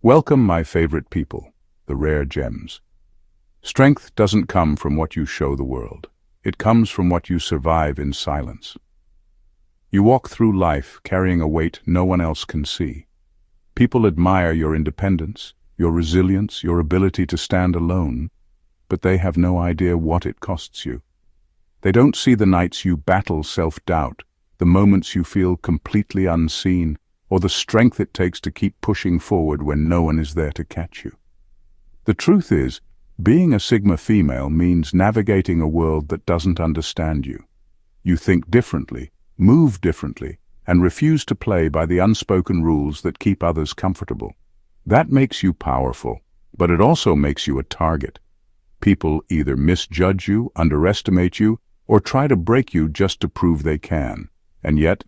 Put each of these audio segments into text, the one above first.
Welcome, my favorite people, the rare gems. Strength doesn't come from what you show the world. It comes from what you survive in silence. You walk through life carrying a weight no one else can see. People admire your independence, your resilience, your ability to stand alone, but they have no idea what it costs you. They don't see the nights you battle self-doubt, the moments you feel completely unseen, or the strength it takes to keep pushing forward when no one is there to catch you. The truth is, being a Sigma female means navigating a world that doesn't understand you. You think differently, move differently, and refuse to play by the unspoken rules that keep others comfortable. That makes you powerful, but it also makes you a target. People either misjudge you, underestimate you, or try to break you just to prove they can. And yet,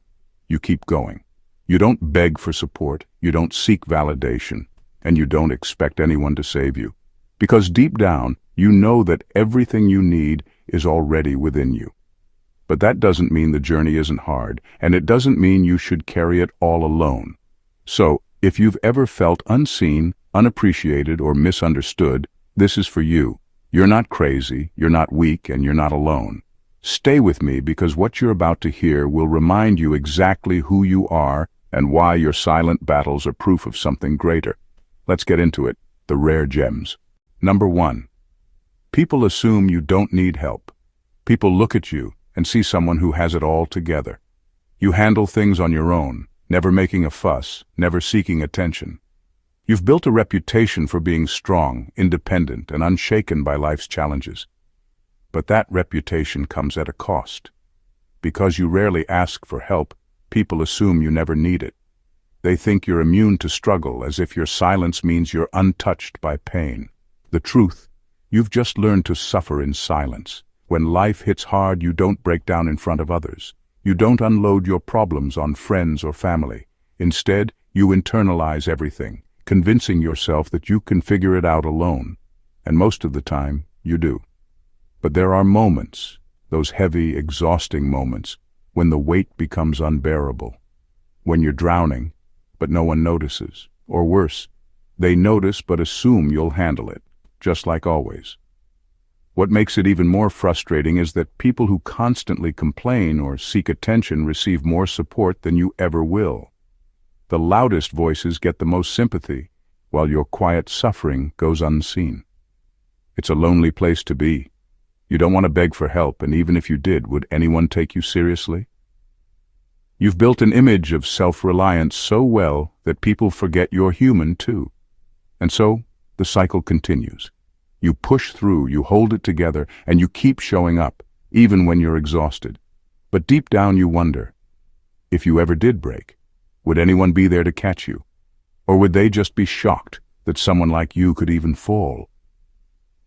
you keep going. You don't beg for support, you don't seek validation, and you don't expect anyone to save you. Because deep down, you know that everything you need is already within you. But that doesn't mean the journey isn't hard, and it doesn't mean you should carry it all alone. So, if you've ever felt unseen, unappreciated, or misunderstood, this is for you. You're not crazy, you're not weak, and you're not alone. Stay with me because what you're about to hear will remind you exactly who you are and why your silent battles are proof of something greater. Let's get into it, the rare gems. Number 1. People assume you don't need help. People look at you and see someone who has it all together. You handle things on your own, never making a fuss, never seeking attention. You've built a reputation for being strong, independent, and unshaken by life's challenges. But that reputation comes at a cost. Because you rarely ask for help, people assume you never need it. They think you're immune to struggle, as if your silence means you're untouched by pain. The truth, you've just learned to suffer in silence. When life hits hard, you don't break down in front of others. You don't unload your problems on friends or family. Instead, you internalize everything, convincing yourself that you can figure it out alone. And most of the time, you do. But there are moments, those heavy, exhausting moments, when the weight becomes unbearable. When you're drowning, but no one notices. Or worse, they notice but assume you'll handle it, just like always. What makes it even more frustrating is that people who constantly complain or seek attention receive more support than you ever will. The loudest voices get the most sympathy, while your quiet suffering goes unseen. It's a lonely place to be. You don't want to beg for help, and even if you did, would anyone take you seriously? You've built an image of self-reliance so well that people forget you're human too. And so, the cycle continues. You push through, you hold it together, and you keep showing up, even when you're exhausted. But deep down you wonder, if you ever did break, would anyone be there to catch you? Or would they just be shocked that someone like you could even fall?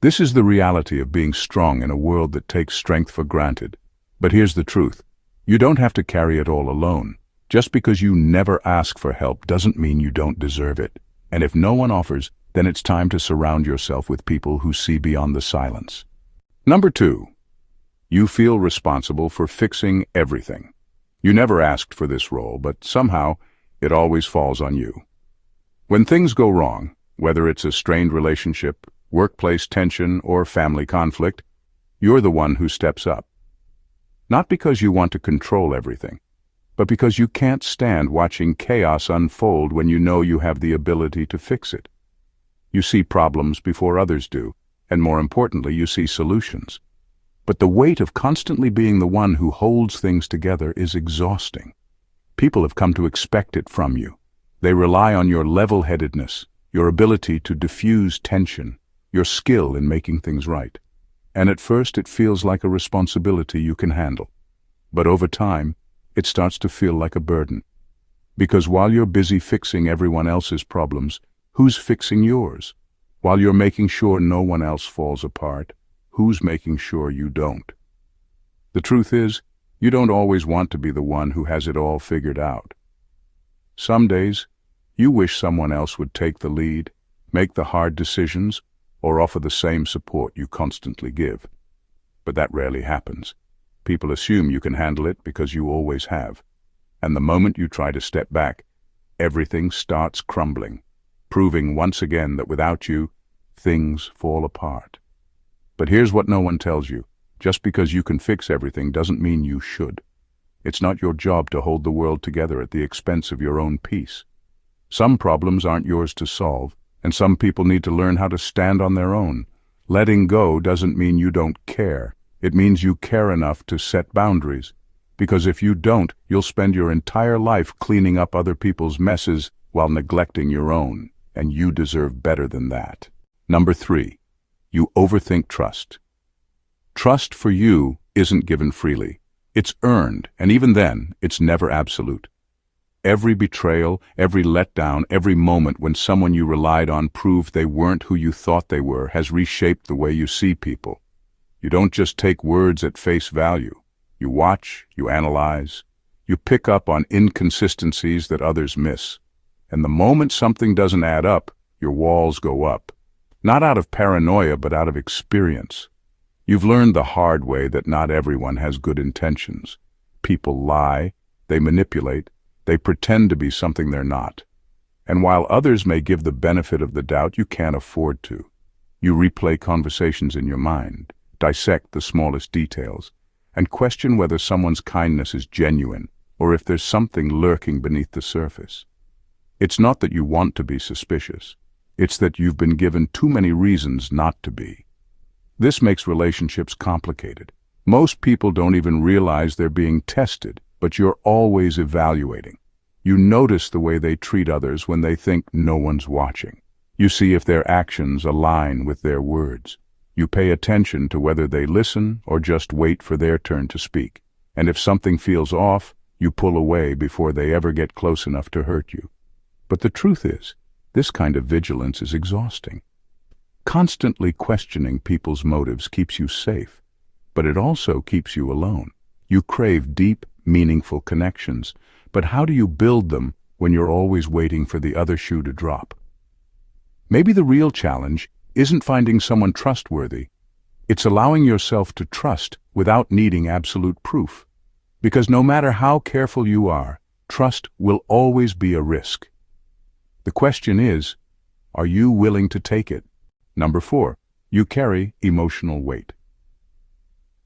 This is the reality of being strong in a world that takes strength for granted. But here's the truth. You don't have to carry it all alone. Just because you never ask for help doesn't mean you don't deserve it. And if no one offers, then it's time to surround yourself with people who see beyond the silence. Number 2. You feel responsible for fixing everything. You never asked for this role, but somehow it always falls on you. When things go wrong, whether it's a strained relationship, workplace tension, or family conflict, you're the one who steps up. Not because you want to control everything, but because you can't stand watching chaos unfold when you know you have the ability to fix it. You see problems before others do, and more importantly, you see solutions. But the weight of constantly being the one who holds things together is exhausting. People have come to expect it from you. They rely on your level-headedness, your ability to diffuse tension, your skill in making things right. And at first it feels like a responsibility you can handle. But over time, it starts to feel like a burden. Because while you're busy fixing everyone else's problems, who's fixing yours? While you're making sure no one else falls apart, who's making sure you don't? The truth is, you don't always want to be the one who has it all figured out. Some days, you wish someone else would take the lead, make the hard decisions, or offer the same support you constantly give. But that rarely happens. People assume you can handle it because you always have. And the moment you try to step back, everything starts crumbling. proving once again that without you, things fall apart. But here's what no one tells you. Just because you can fix everything doesn't mean you should. It's not your job to hold the world together at the expense of your own peace. Some problems aren't yours to solve, and some people need to learn how to stand on their own. Letting go doesn't mean you don't care. It means you care enough to set boundaries. Because if you don't, you'll spend your entire life cleaning up other people's messes while neglecting your own, and you deserve better than that. Number 3, you overthink trust. Trust for you isn't given freely. It's earned, and even then, it's never absolute. Every betrayal, every letdown, every moment when someone you relied on proved they weren't who you thought they were has reshaped the way you see people. You don't just take words at face value. You watch, you analyze, you pick up on inconsistencies that others miss. And the moment something doesn't add up, your walls go up. Not out of paranoia, but out of experience. You've learned the hard way that not everyone has good intentions. People lie, they manipulate, they pretend to be something they're not. And while others may give the benefit of the doubt, you can't afford to. You replay conversations in your mind, dissect the smallest details, and question whether someone's kindness is genuine or if there's something lurking beneath the surface. It's not that you want to be suspicious. It's that you've been given too many reasons not to be. This makes relationships complicated. Most people don't even realize they're being tested, but you're always evaluating. You notice the way they treat others when they think no one's watching. You see if their actions align with their words. You pay attention to whether they listen or just wait for their turn to speak. And if something feels off, you pull away before they ever get close enough to hurt you. But the truth is, this kind of vigilance is exhausting. Constantly questioning people's motives keeps you safe, but it also keeps you alone. You crave deep, meaningful connections, but how do you build them when you're always waiting for the other shoe to drop? Maybe the real challenge isn't finding someone trustworthy. It's allowing yourself to trust without needing absolute proof. Because no matter how careful you are, trust will always be a risk. The question is, are you willing to take it? Number 4, you carry emotional weight.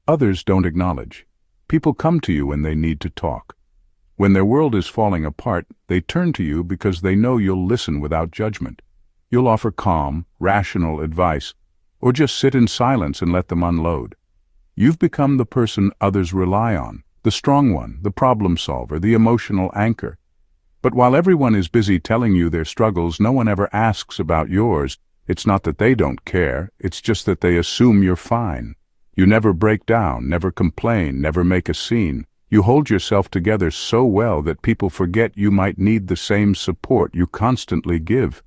Others don't acknowledge. People come to you when they need to talk. When their world is falling apart, they turn to you because they know you'll listen without judgment. You'll offer calm, rational advice, or just sit in silence and let them unload. You've become the person others rely on, the strong one, the problem solver, the emotional anchor. But while everyone is busy telling you their struggles, no one ever asks about yours. It's not that they don't care, it's just that they assume you're fine. You never break down, never complain, never make a scene. You hold yourself together so well that people forget you might need the same support you constantly give.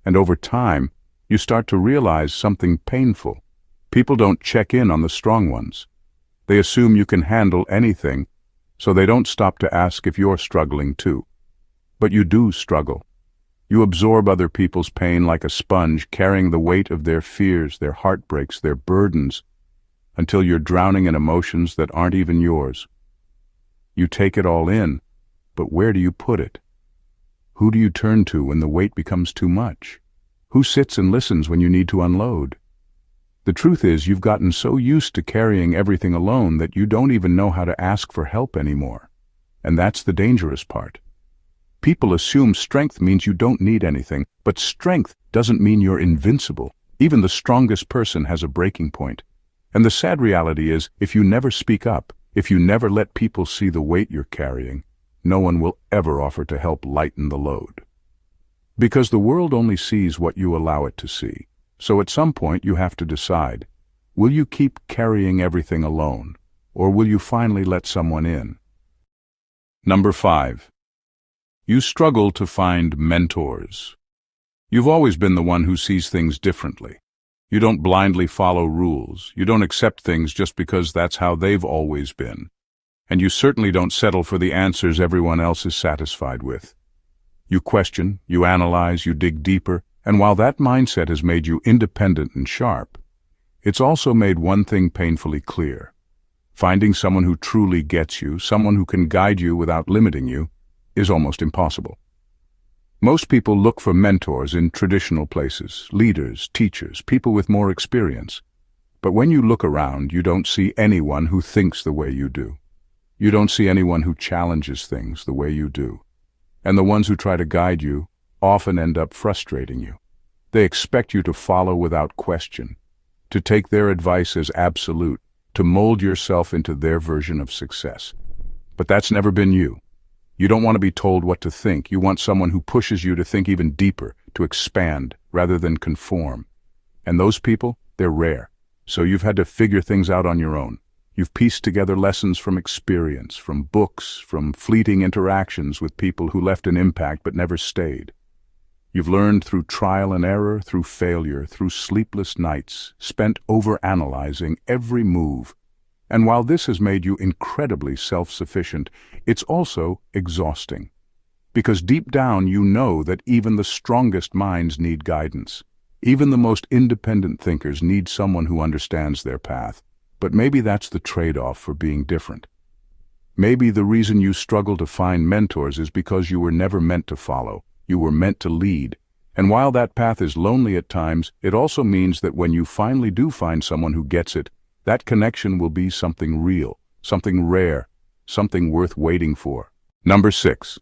And over time, you start to realize something painful. People don't check in on the strong ones. They assume you can handle anything, so they don't stop to ask if you're struggling too. But you do struggle. You absorb other people's pain like a sponge, carrying the weight of their fears, their heartbreaks, their burdens, until you're drowning in emotions that aren't even yours. You take it all in, but where do you put it? Who do you turn to when the weight becomes too much? Who sits and listens when you need to unload? The truth is, you've gotten so used to carrying everything alone that you don't even know how to ask for help anymore. And that's the dangerous part. People assume strength means you don't need anything, but strength doesn't mean you're invincible. Even the strongest person has a breaking point. And the sad reality is, if you never speak up, if you never let people see the weight you're carrying, no one will ever offer to help lighten the load. Because the world only sees what you allow it to see. So at some point you have to decide, will you keep carrying everything alone, or will you finally let someone in? Number 5. You struggle to find mentors. You've always been the one who sees things differently. You don't blindly follow rules. You don't accept things just because that's how they've always been. And you certainly don't settle for the answers everyone else is satisfied with. You question, you analyze, you dig deeper, and while that mindset has made you independent and sharp, it's also made one thing painfully clear. Finding someone who truly gets you, someone who can guide you without limiting you, is almost impossible. Most people look for mentors in traditional places, leaders, teachers, people with more experience. But when you look around, you don't see anyone who thinks the way you do. You don't see anyone who challenges things the way you do. And the ones who try to guide you often end up frustrating you. They expect you to follow without question, to take their advice as absolute, to mold yourself into their version of success. But that's never been you. You don't want to be told what to think. You want someone who pushes you to think even deeper, to expand rather than conform. And those people, they're rare. So you've had to figure things out on your own. You've pieced together lessons from experience, from books, from fleeting interactions with people who left an impact but never stayed. You've learned through trial and error, through failure, through sleepless nights, spent overanalyzing every move. And while this has made you incredibly self-sufficient, it's also exhausting. Because deep down you know that even the strongest minds need guidance. Even the most independent thinkers need someone who understands their path. But maybe that's the trade-off for being different. Maybe the reason you struggle to find mentors is because you were never meant to follow. You were meant to lead. And while that path is lonely at times, it also means that when you finally do find someone who gets it, that connection will be something real, something rare, something worth waiting for. Number 6.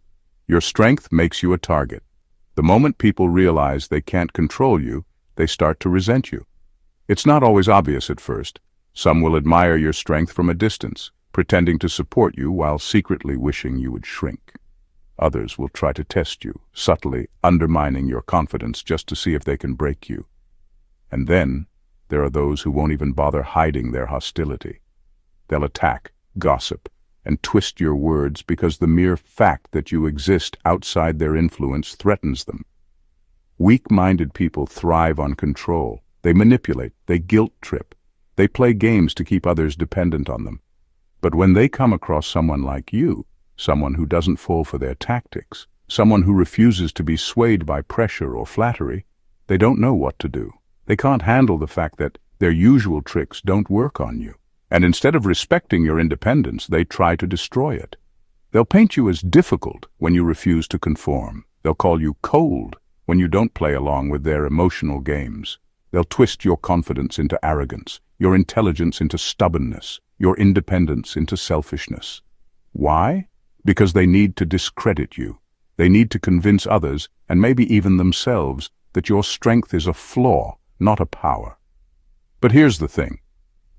Your strength makes you a target. The moment people realize they can't control you, they start to resent you. It's not always obvious at first. Some will admire your strength from a distance, pretending to support you while secretly wishing you would shrink. Others will try to test you, subtly undermining your confidence just to see if they can break you. And then, there are those who won't even bother hiding their hostility. They'll attack, gossip, and twist your words because the mere fact that you exist outside their influence threatens them. Weak-minded people thrive on control. They manipulate, they guilt-trip, they play games to keep others dependent on them. But when they come across someone like you, someone who doesn't fall for their tactics, someone who refuses to be swayed by pressure or flattery, they don't know what to do. They can't handle the fact that their usual tricks don't work on you. And instead of respecting your independence, they try to destroy it. They'll paint you as difficult when you refuse to conform. They'll call you cold when you don't play along with their emotional games. They'll twist your confidence into arrogance, your intelligence into stubbornness, your independence into selfishness. Why? Because they need to discredit you. They need to convince others, and maybe even themselves, that your strength is a flaw, not a power. But here's the thing.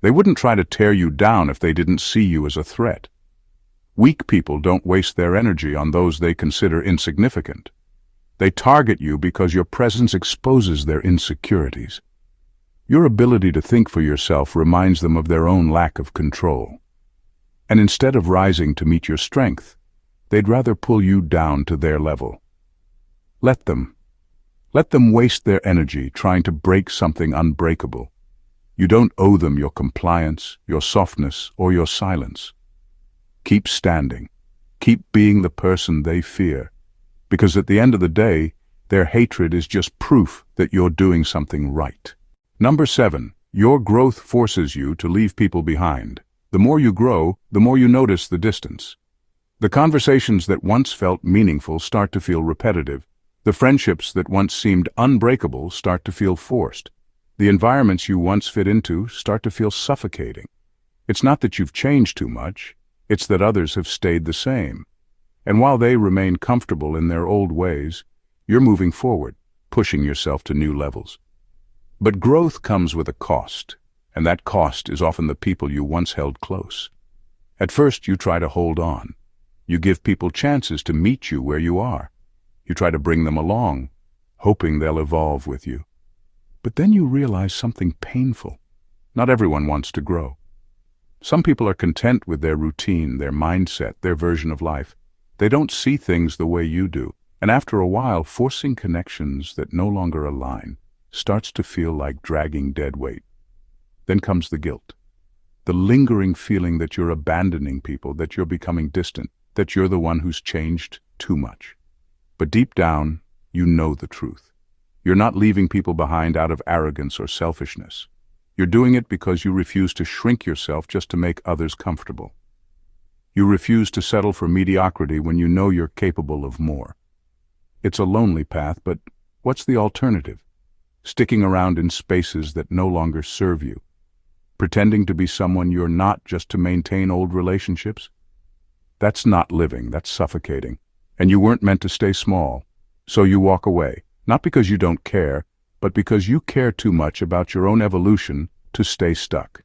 They wouldn't try to tear you down if they didn't see you as a threat. Weak people don't waste their energy on those they consider insignificant. They target you because your presence exposes their insecurities. Your ability to think for yourself reminds them of their own lack of control. And instead of rising to meet your strength, they'd rather pull you down to their level. Let them waste their energy trying to break something unbreakable. You don't owe them your compliance, your softness, or your silence. Keep standing. Keep being the person they fear. Because at the end of the day, their hatred is just proof that you're doing something right. Number 7. Your growth forces you to leave people behind. The more you grow, the more you notice the distance. The conversations that once felt meaningful start to feel repetitive. The friendships that once seemed unbreakable start to feel forced. The environments you once fit into start to feel suffocating. It's not that you've changed too much, it's that others have stayed the same. And while they remain comfortable in their old ways, you're moving forward, pushing yourself to new levels. But growth comes with a cost, and that cost is often the people you once held close. At first, you try to hold on. You give people chances to meet you where you are. You try to bring them along, hoping they'll evolve with you. But then you realize something painful. Not everyone wants to grow. Some people are content with their routine, their mindset, their version of life. They don't see things the way you do. And after a while, forcing connections that no longer align starts to feel like dragging dead weight. Then comes the guilt. The lingering feeling that you're abandoning people, that you're becoming distant, that you're the one who's changed too much. But deep down, you know the truth. You're not leaving people behind out of arrogance or selfishness. You're doing it because you refuse to shrink yourself just to make others comfortable. You refuse to settle for mediocrity when you know you're capable of more. It's a lonely path, but what's the alternative? Sticking around in spaces that no longer serve you. Pretending to be someone you're not just to maintain old relationships? That's not living, that's suffocating. And you weren't meant to stay small. So you walk away, not because you don't care, but because you care too much about your own evolution to stay stuck.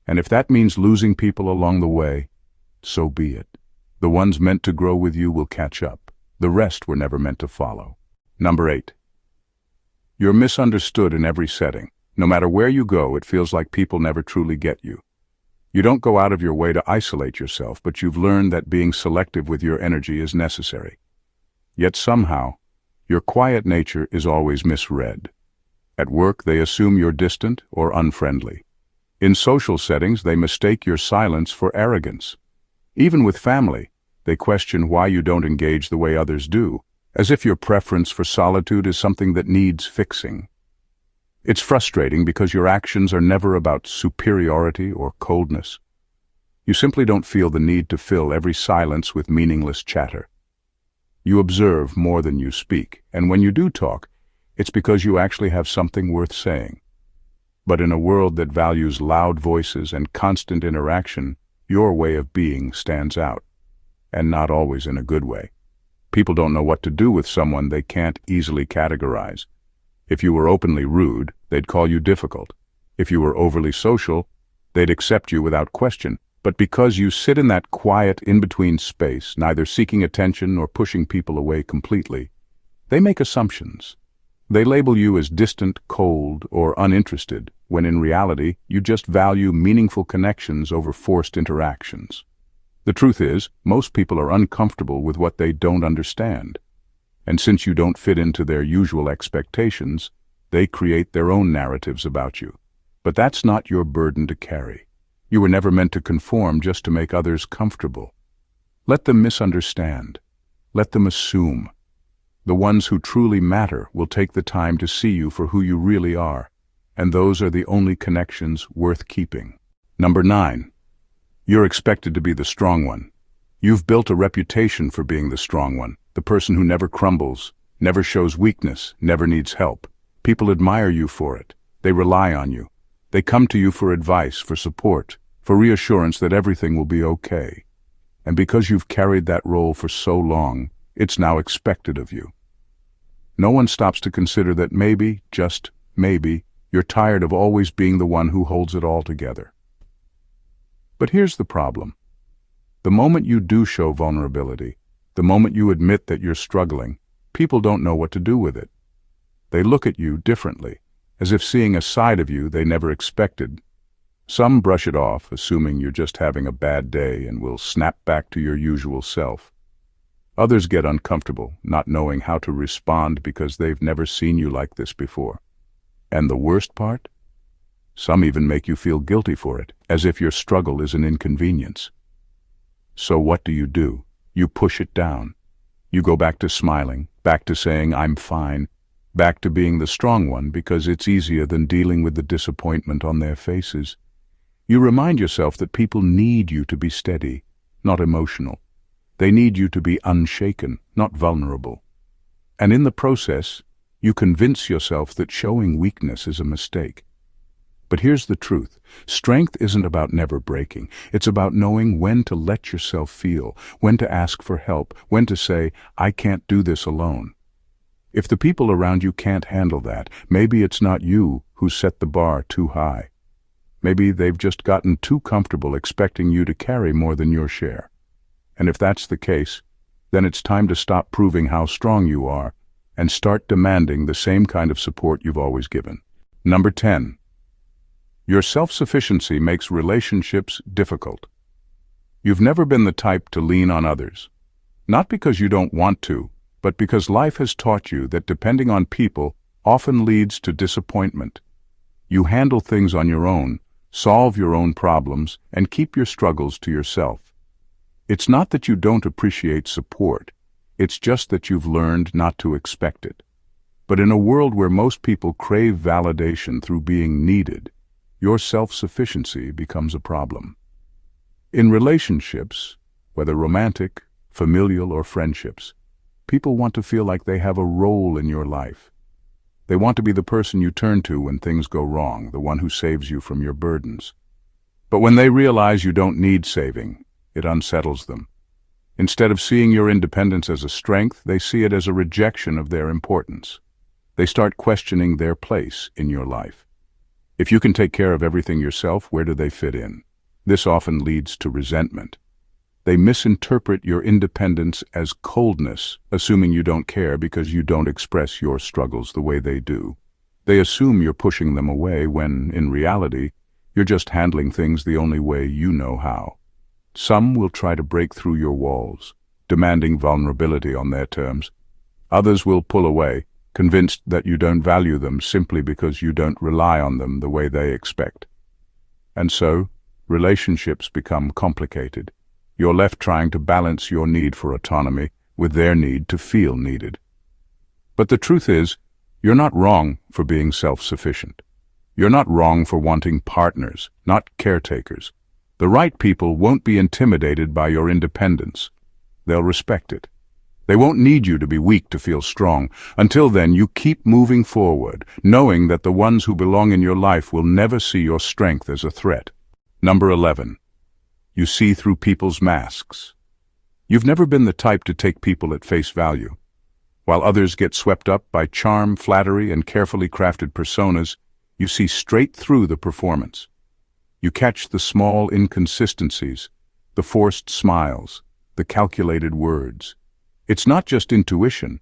And if that means losing people along the way, so be it. The ones meant to grow with you will catch up. The rest were never meant to follow. Number 8. You're misunderstood in every setting. No matter where you go, it feels like people never truly get you. You don't go out of your way to isolate yourself, but you've learned that being selective with your energy is necessary. Yet somehow, your quiet nature is always misread. At work, they assume you're distant or unfriendly. In social settings, they mistake your silence for arrogance. Even with family, they question why you don't engage the way others do, as if your preference for solitude is something that needs fixing. It's frustrating because your actions are never about superiority or coldness. You simply don't feel the need to fill every silence with meaningless chatter. You observe more than you speak, and when you do talk, it's because you actually have something worth saying. But in a world that values loud voices and constant interaction, your way of being stands out, and not always in a good way. People don't know what to do with someone they can't easily categorize. If you were openly rude, they'd call you difficult. If you were overly social, they'd accept you without question. But because you sit in that quiet in-between space, neither seeking attention nor pushing people away completely, they make assumptions. They label you as distant, cold, or uninterested, when in reality, you just value meaningful connections over forced interactions. The truth is, most people are uncomfortable with what they don't understand. And since you don't fit into their usual expectations, they create their own narratives about you. But that's not your burden to carry. You were never meant to conform just to make others comfortable. Let them misunderstand. Let them assume. The ones who truly matter will take the time to see you for who you really are, and those are the only connections worth keeping. Number 9. You're expected to be the strong one. You've built a reputation for being the strong one, the person who never crumbles, never shows weakness, never needs help. People admire you for it. They rely on you. They come to you for advice, for support, for reassurance that everything will be okay. And because you've carried that role for so long, it's now expected of you. No one stops to consider that maybe, just maybe, you're tired of always being the one who holds it all together. But here's the problem. The moment you do show vulnerability, the moment you admit that you're struggling, people don't know what to do with it. They look at you differently, as if seeing a side of you they never expected. Some brush it off, assuming you're just having a bad day and will snap back to your usual self. Others get uncomfortable, not knowing how to respond because they've never seen you like this before. And the worst part? Some even make you feel guilty for it, as if your struggle is an inconvenience. So what do? You push it down. You go back to smiling, back to saying, "I'm fine," back to being the strong one because it's easier than dealing with the disappointment on their faces. You remind yourself that people need you to be steady, not emotional. They need you to be unshaken, not vulnerable. And in the process, you convince yourself that showing weakness is a mistake. But here's the truth. Strength isn't about never breaking. It's about knowing when to let yourself feel, when to ask for help, when to say, "I can't do this alone." If the people around you can't handle that, maybe it's not you who set the bar too high. Maybe they've just gotten too comfortable expecting you to carry more than your share. And if that's the case, then it's time to stop proving how strong you are and start demanding the same kind of support you've always given. Number 10. Your self-sufficiency makes relationships difficult. You've never been the type to lean on others. Not because you don't want to, but because life has taught you that depending on people often leads to disappointment. You handle things on your own, solve your own problems, and keep your struggles to yourself. It's not that you don't appreciate support, it's just that you've learned not to expect it. But in a world where most people crave validation through being needed, your self-sufficiency becomes a problem. In relationships, whether romantic, familial, or friendships, People want to feel like they have a role in your life. They want to be the person you turn to when things go wrong, the one who saves you from your burdens. But when they realize you don't need saving, it unsettles them. Instead of seeing your independence as a strength, they see it as a rejection of their importance. They start questioning their place in your life. If you can take care of everything yourself, where do they fit in? This often leads to resentment. They misinterpret your independence as coldness, assuming you don't care because you don't express your struggles the way they do. They assume you're pushing them away when, in reality, you're just handling things the only way you know how. Some will try to break through your walls, demanding vulnerability on their terms. Others will pull away, convinced that you don't value them simply because you don't rely on them the way they expect. And so, relationships become complicated. You're left trying to balance your need for autonomy with their need to feel needed. But the truth is, you're not wrong for being self-sufficient. You're not wrong for wanting partners, not caretakers. The right people won't be intimidated by your independence. They'll respect it. They won't need you to be weak to feel strong. Until then, you keep moving forward, knowing that the ones who belong in your life will never see your strength as a threat. Number 11. You see through people's masks. You've never been the type to take people at face value. While others get swept up by charm, flattery, and carefully crafted personas, you see straight through the performance. You catch the small inconsistencies, the forced smiles, the calculated words. It's not just intuition,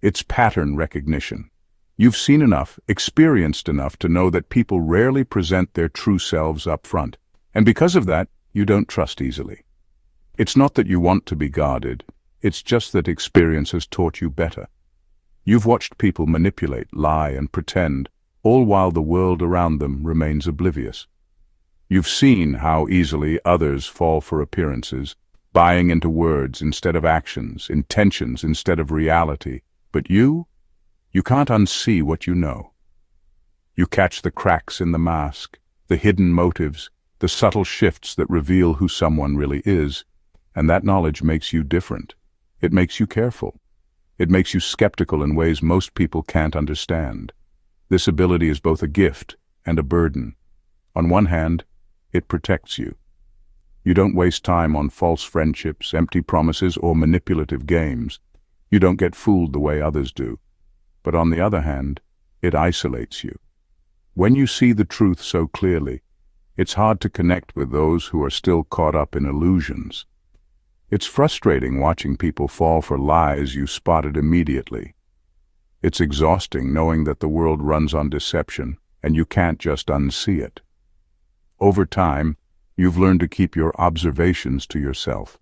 it's pattern recognition. You've seen enough, experienced enough to know that people rarely present their true selves up front. And because of that, you don't trust easily. It's not that you want to be guarded, it's just that experience has taught you better. You've watched people manipulate, lie, and pretend, all while the world around them remains oblivious. You've seen how easily others fall for appearances, buying into words instead of actions, intentions instead of reality. But you can't unsee what you know. You catch the cracks in the mask, the hidden motives, the subtle shifts that reveal who someone really is, and that knowledge makes you different. It makes you careful. It makes you skeptical in ways most people can't understand. This ability is both a gift and a burden. On one hand, it protects you. You don't waste time on false friendships, empty promises, or manipulative games. You don't get fooled the way others do. But on the other hand, it isolates you. When you see the truth so clearly, it's hard to connect with those who are still caught up in illusions. It's frustrating watching people fall for lies you spotted immediately. It's exhausting knowing that the world runs on deception and you can't just unsee it. Over time, you've learned to keep your observations to yourself.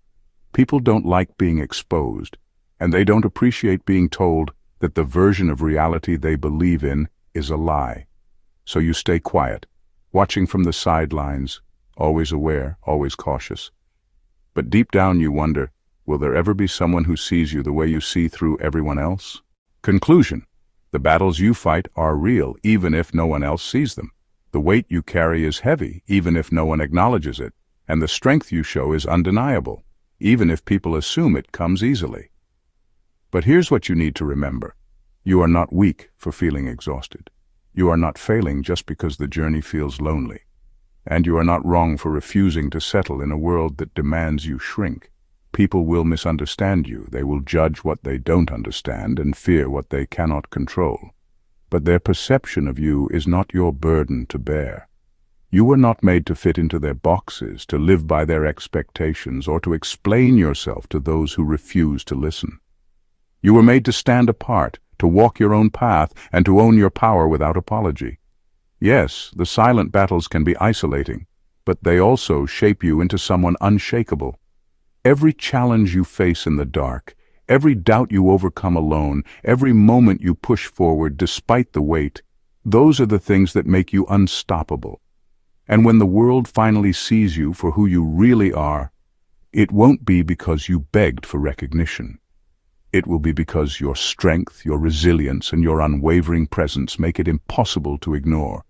People don't like being exposed, and they don't appreciate being told that the version of reality they believe in is a lie. So you stay quiet, watching from the sidelines, always aware, always cautious. But deep down you wonder, will there ever be someone who sees you the way you see through everyone else? Conclusion: the battles you fight are real, even if no one else sees them. The weight you carry is heavy, even if no one acknowledges it. And the strength you show is undeniable, even if people assume it comes easily. But here's what you need to remember. You are not weak for feeling exhausted. You are not failing just because the journey feels lonely. And you are not wrong for refusing to settle in a world that demands you shrink. People will misunderstand you. They will judge what they don't understand and fear what they cannot control. But their perception of you is not your burden to bear. You were not made to fit into their boxes, to live by their expectations, or to explain yourself to those who refuse to listen. You were made to stand apart, to walk your own path, and to own your power without apology. Yes, the silent battles can be isolating, but they also shape you into someone unshakable. Every challenge you face in the dark, every doubt you overcome alone, every moment you push forward despite the weight, those are the things that make you unstoppable. And when the world finally sees you for who you really are, it won't be because you begged for recognition. It will be because your strength, your resilience, and your unwavering presence make it impossible to ignore.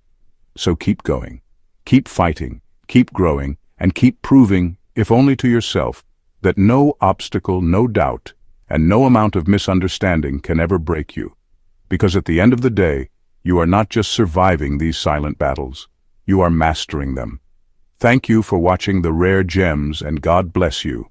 So keep going, keep fighting, keep growing, and keep proving, if only to yourself, that no obstacle, no doubt, and no amount of misunderstanding can ever break you. Because at the end of the day, you are not just surviving these silent battles, you are mastering them. Thank you for watching The Rare Gems, and God bless you.